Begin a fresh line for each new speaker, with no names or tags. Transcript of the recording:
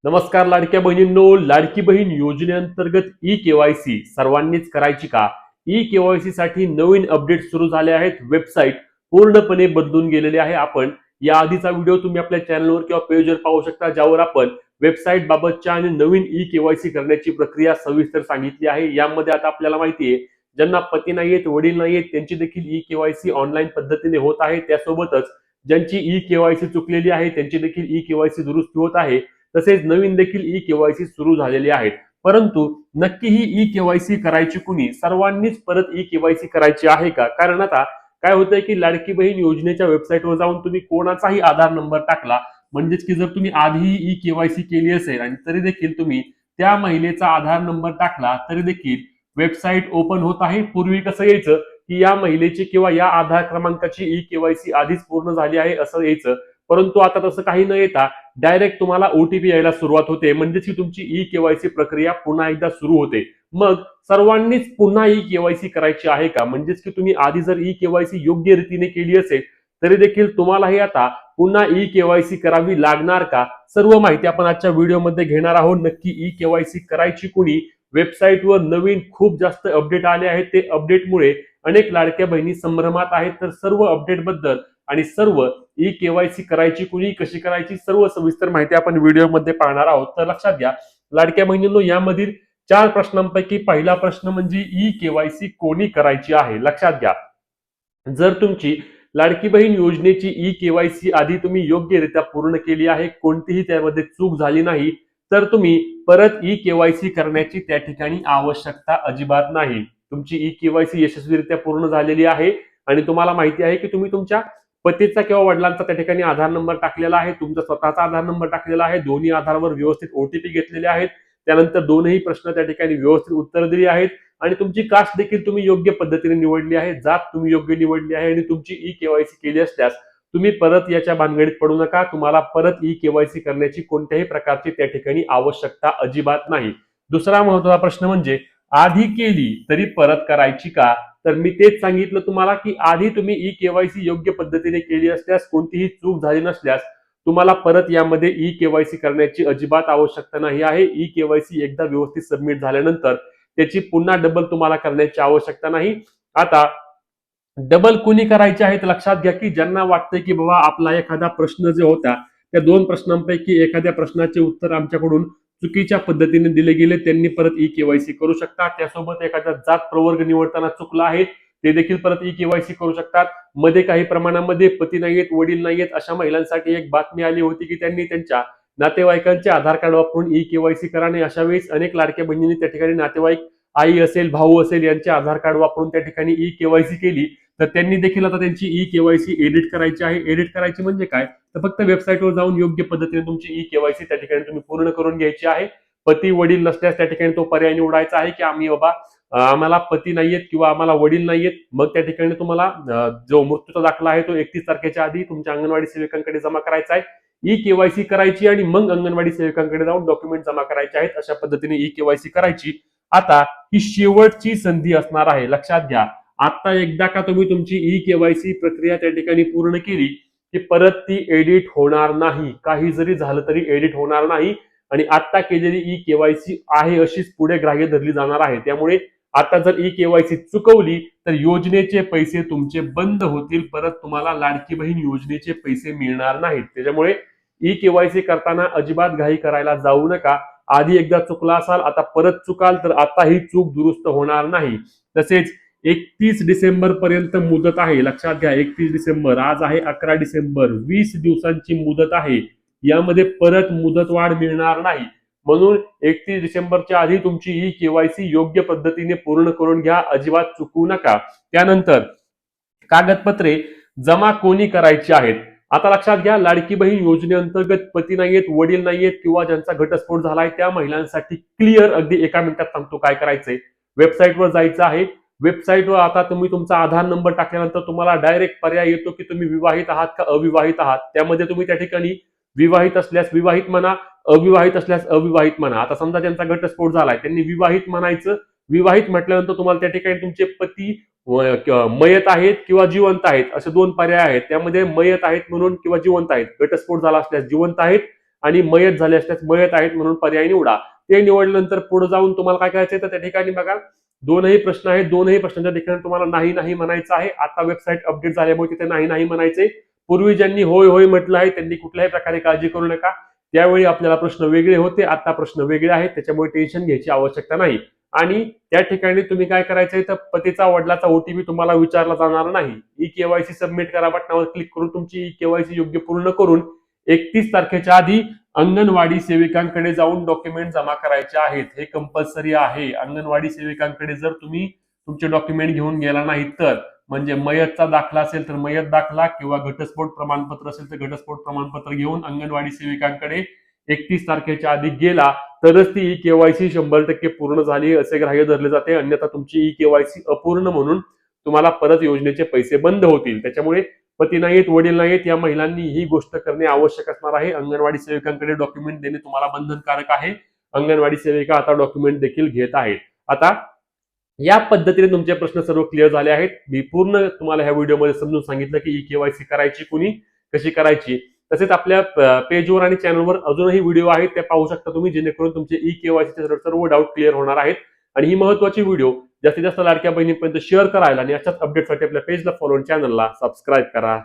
नमस्कार लाडक्या बहिणींनो, लाडकी बहीण योजनेअंतर्गत ई केवायसी सर्वांनीच करायची का? ई केवायसी साठी नवीन अपडेट सुरू झाले आहेत. वेबसाईट पूर्णपणे बदलून गेलेली आहे. आपण या आधीचा व्हिडिओ तुम्ही आपल्या चॅनलवर किंवा पेजवर पाहू शकता, ज्यावर आपण वेबसाईट बाबतच्या आणि नवीन ई केवायसी करण्याची प्रक्रिया सविस्तर सांगितली आहे. यामध्ये आता आपल्याला माहिती आहे, ज्यांना पती नाहीयेत, वडील नाहीयेत, त्यांची देखील ई केवायसी ऑनलाईन पद्धतीने होत आहे. त्यासोबतच ज्यांची ई केवायसी चुकलेली आहे त्यांची देखील ई केवायसी दुरुस्ती होत आहे. तसेच नवीन देखील ई केवायसी सुरू झालेली आहेत. परंतु नक्की ही ई केवायसी करायची कुणी? सर्वांनीच परत ई केवायसी करायची आहे का? कारण आता काय होतंय की लाडकी बहीण योजनेच्या वेबसाईटवर जाऊन तुम्ही कोणाचाही आधार नंबर टाकला, म्हणजेच की जर तुम्ही आधी ई केवायसी केली असेल आणि तरी देखील तुम्ही त्या महिलेचा आधार नंबर टाकला तरी देखील वेबसाईट ओपन होत आहे. पूर्वी कसं यायचं की या महिलेची किंवा या आधार क्रमांकाची ई केवायसी आधीच पूर्ण झाली आहे असं यायचं. परंतु आता तसं काही न येता डायरेक्ट तुम्हाला ओटीपी यायला सुरुवात होते, म्हणजेच की तुमची ई केवायसी प्रक्रिया पुन्हा एकदा सुरू होते. मग सर्वांनीच पुन्हा ई केवायसी करायची आहे का? म्हणजेच की तुम्ही आधी जर ई केवायसी योग्य रीतीने केली असेल तरी देखील तुम्हालाही आता पुन्हा ई केवायसी करावी लागणार का? सर्व माहिती आपण आजच्या व्हिडिओमध्ये घेणार आहोत. नक्की ई केवायसी करायची कुणी? वेबसाईटवर नवीन खूप जास्त अपडेट आले आहेत. ते अपडेटमुळे अनेक लाडक्या बहिणी संभ्रमात आहेत. तर सर्व अपडेट बद्दल आणि सर्व ई केवायसी करायची कुणी, कशी करायची, सर्व सविस्तर माहिती आपण व्हिडिओमध्ये पाहणार आहोत. तर लक्षात घ्या लाडक्या बहिणींनो, यामधील 4 प्रश्नांपैकी पहिला प्रश्न म्हणजे ई केवायसी कोणी करायची आहे. लक्षात घ्या, जर तुमची लाडकी बहीण योजनेची ई केवायसी आधी तुम्ही योग्यरित्या पूर्ण केली आहे, कोणतीही त्यामध्ये चूक झाली नाही, तर तुम्ही परत ई केवायसी करण्याची त्या ठिकाणी आवश्यकता अजिबात नाही. तुमची ई केवायसी यशस्वीरित्या पूर्ण झालेली आहे आणि तुम्हाला माहिती आहे की तुम्ही तुमच्या पतीचा किंवा वडिलांचा त्या ठिकाणी आधार नंबर टाकलेला आहे, तुमचा स्वतःचा आधार नंबर टाकलेला आहे, दोन्ही आधारवर व्यवस्थित ओटीपी घेतलेले आहेत, त्यानंतर दोनही प्रश्न त्या ठिकाणी व्यवस्थित उत्तर दिली आहेत आणि तुमची कास्ट देखील तुम्ही योग्य पद्धतीने निवडली आहे, जात तुम्ही योग्य निवडली आहे आणि तुमची ई केवायसी केली असल्यास तुम्ही परत याच्या भानगडीत पडू नका. तुम्हाला परत ई केवायसी करण्याची कोणत्याही प्रकारची त्या ठिकाणी आवश्यकता अजिबात नाही. दुसरा महत्त्वाचा प्रश्न म्हणजे आधी केली तरी परत करायची का? तर मी तेच सांगितलं तुम्हाला की आधी तुम्ही ई केवायसी योग्य पद्धतीने केली असल्यास, कोणतीही चूक झाली नसल्यास तुम्हाला परत यामध्ये ई केवायसी करण्याची अजिबात आवश्यकता नाही आहे. ई केवायसी एकदा व्यवस्थित सबमिट झाल्यानंतर त्याची पुन्हा डबल तुम्हाला करण्याची आवश्यकता नाही. आता डबल कुणी करायचे आहेत? लक्षात घ्या की ज्यांना वाटतंय की बाबा आपला एखादा प्रश्न जो होता त्या 2 प्रश्नांपैकी एखाद्या प्रश्नाचे उत्तर आमच्याकडून चुकीच्या पद्धतीने दिले गेले, त्यांनी परत ई केवायसी करू शकतात. त्यासोबत एखादा जात प्रवर्ग निवडताना चुकला आहे ते देखील परत ई केवायसी करू शकतात. मध्ये काही प्रमाणामध्ये पती नाहीयेत, वडील नाहीयेत अशा महिलांसाठी एक बातमी आली होती की त्यांनी त्यांच्या नातेवाईकांचे आधार कार्ड वापरून ई केवायसी करा. आणि अशा वेळेस अनेक लाडक्या बहिणींनी त्या ठिकाणी नातेवाईक, आई असेल, भाऊ असेल, यांचे आधार कार्ड वापरून त्या ठिकाणी ई केवायसी केली. तर त्यांनी देखील आता त्यांची ई केवायसी एडिट करायची आहे. एडिट करायची म्हणजे काय? तर फक्त वेबसाईटवर जाऊन योग्य पद्धतीने तुमची ई केवायसी त्या ठिकाणी तुम्ही पूर्ण करून घ्यायची आहे. पती वडील नसल्यास त्या ठिकाणी तो पर्याय निवडायचा आहे की आम्ही बाबा आम्हाला पती नाहीयेत किंवा आम्हाला वडील नाहीयेत. मग त्या ठिकाणी तुम्हाला जो मृत्यूचा दाखला आहे तो 31 तारखेच्या आधी तुमच्या अंगणवाडी सेविकांकडे जमा करायचा आहे. ई केवायसी करायची आणि मग अंगणवाडी सेविकांकडे जाऊन डॉक्युमेंट जमा करायचे आहेत. अशा पद्धतीने ई केवायसी करायची. आता ही शेवटची संधी असणार आहे. लक्षात घ्या, आता एकदा का तुम्ही तुमची ई केवायसी प्रक्रिया त्या ठिकाणी पूर्ण केली की परत ती एडिट होणार नाही. काही जरी झालं तरी एडिट होणार नाही आणि आता केलेली ई केवायसी आहे अशीच पुढे ग्राह्य धरली जाणार आहे. त्यामुळे आता जर ई केवायसी चुकवली तर योजनेचे पैसे तुमचे बंद होतील. परत तुम्हाला लाडकी बहीण योजनेचे पैसे मिळणार नाहीत. त्याच्यामुळे ई केवायसी करताना अजिबात घाई करायला जाऊ नका. आधी एकदा चुकला असाल, आता परत चुकाल तर आता ही चूक दुरुस्त होणार नाही. तसेच 31 डिसेंबर पर्यंत मुदत आहे. लक्षात घ्या, 31 डिसेंबर, आज आहे 11 डिसेंबर, 20 दिवसांची मुदत आहे. यामध्ये परत मुदतवाढ मिळणार नाही. म्हणून 31 डिसेंबरच्या आधी तुमची ई केवायसी योग्य पद्धतीने पूर्ण करून घ्या, अजिबात चुकू नका. त्यानंतर कागदपत्रे जमा कोणी करायची आहेत? आता लक्षात घ्या, लाडकी बहीण योजनेअंतर्गत पती नाहीयेत, वडील नाहीयेत किंवा ज्यांचा घटस्फोट झालाय त्या महिलांसाठी क्लिअर अगदी एका मिनिटात सांगतो काय करायचंय. वेबसाईटवर जायचं आहे. वेबसाईटवर आता तुम्ही तुमचा आधार नंबर टाकल्यानंतर तुम्हाला डायरेक्ट पर्याय येतो की तुम्ही विवाहित आहात का अविवाहित आहात. त्यामध्ये तुम्ही त्या ठिकाणी विवाहित असल्यास विवाहित म्हणा, अविवाहित असल्यास अविवाहित म्हणा. आता समजा त्यांचा घटस्फोट झालाय, त्यांनी विवाहित म्हणायचं. विवाहित म्हटल्यानंतर तुम्हाला त्या ठिकाणी तुमचे पती मयत आहेत किंवा जिवंत आहेत असे 2 पर्याय आहेत. त्यामध्ये मयत आहेत म्हणून किंवा जिवंत आहेत, घटस्फोट झाला असल्यास जिवंत आहेत आणि मयत झाले असल्यास मयत आहेत म्हणून पर्याय निवडा. ते निवडल्यानंतर पुढे जाऊन तुम्हाला काय करायचंय तर त्या ठिकाणी बघा दोनही प्रश्न आहेत. दोनही प्रश्नांच्या ठिकाणी तुम्हाला नाही नाही म्हणायचं आहे. आता वेबसाईट अपडेट झाल्यामुळे तिथे नाही नाही म्हणायचंय. पूर्वी ज्यांनी होय होय म्हटलं आहे त्यांनी कुठल्याही प्रकारे काळजी करू नका. त्यावेळी आपल्याला प्रश्न वेगळे होते, आता प्रश्न वेगळे आहेत, त्याच्यामुळे टेन्शन घ्यायची आवश्यकता नाही. आणि त्या ठिकाणी तुम्ही काय करायचंय तर पतीचा वडिलाचा ओटीपी तुम्हाला विचारला जाणार नाही. ई केवायसी सबमिट करा बटनावर क्लिक करून तुमची ई केवायसी योग्य पूर्ण करून 31 तारखेच्या आधी अंगणवाडी सेविकांकडे जाऊन डॉक्युमेंट जमा करायचे आहेत. हे कंपल्सरी आहे. अंगणवाडी सेविकांकडे जर तुम्ही तुमचे डॉक्युमेंट घेऊन गेला नाही तर, म्हणजे मयतचा दाखला असेल तर मयत दाखला किंवा घटस्फोट प्रमाणपत्र असेल तर घटस्फोट प्रमाणपत्र घेऊन अंगणवाडी सेविकांकडे 31 तारखेच्या आधी गेला तरच ती ई केवायसी 100% पूर्ण झाली असे ग्राह्य धरले जाते. अन्यथा तुमची ई केवायसी अपूर्ण म्हणून तुम्हाला परत योजनेचे पैसे बंद होतील. त्याच्यामुळे पती नाहीत, वडील नाहीत या महिलांनी ही गोष्ट करणे आवश्यक असणार आहे. अंगणवाडी सेविकांकडे डॉक्युमेंट देणे तुम्हाला बंधनकारक आहे. अंगणवाडी सेविका आता डॉक्युमेंट देखील घेत आहेत. आता या पद्धतीने तुमचे प्रश्न सर्व क्लिअर झाले आहेत. मी पूर्ण तुम्हाला ह्या व्हिडिओमध्ये समजून सांगितलं की ई केवायसी करायची कुणी, कशी करायची. तसेच आपल्या पेजवर आणि चॅनलवर अजूनही व्हिडिओ आहेत, ते पाहू शकता तुम्ही, जेणेकरून तुमचे ई केवायसीचे सर्व डाऊट क्लिअर होणार आहेत. आणि ही महत्त्वाची व्हिडिओ जास्तीत जास्त लाडक्या बहिणींपर्यंत शेअर करायला आणि अशाच अपडेटसाठी आपल्या पेजला फॉलो आणि चॅनलला सबस्क्राईब करा.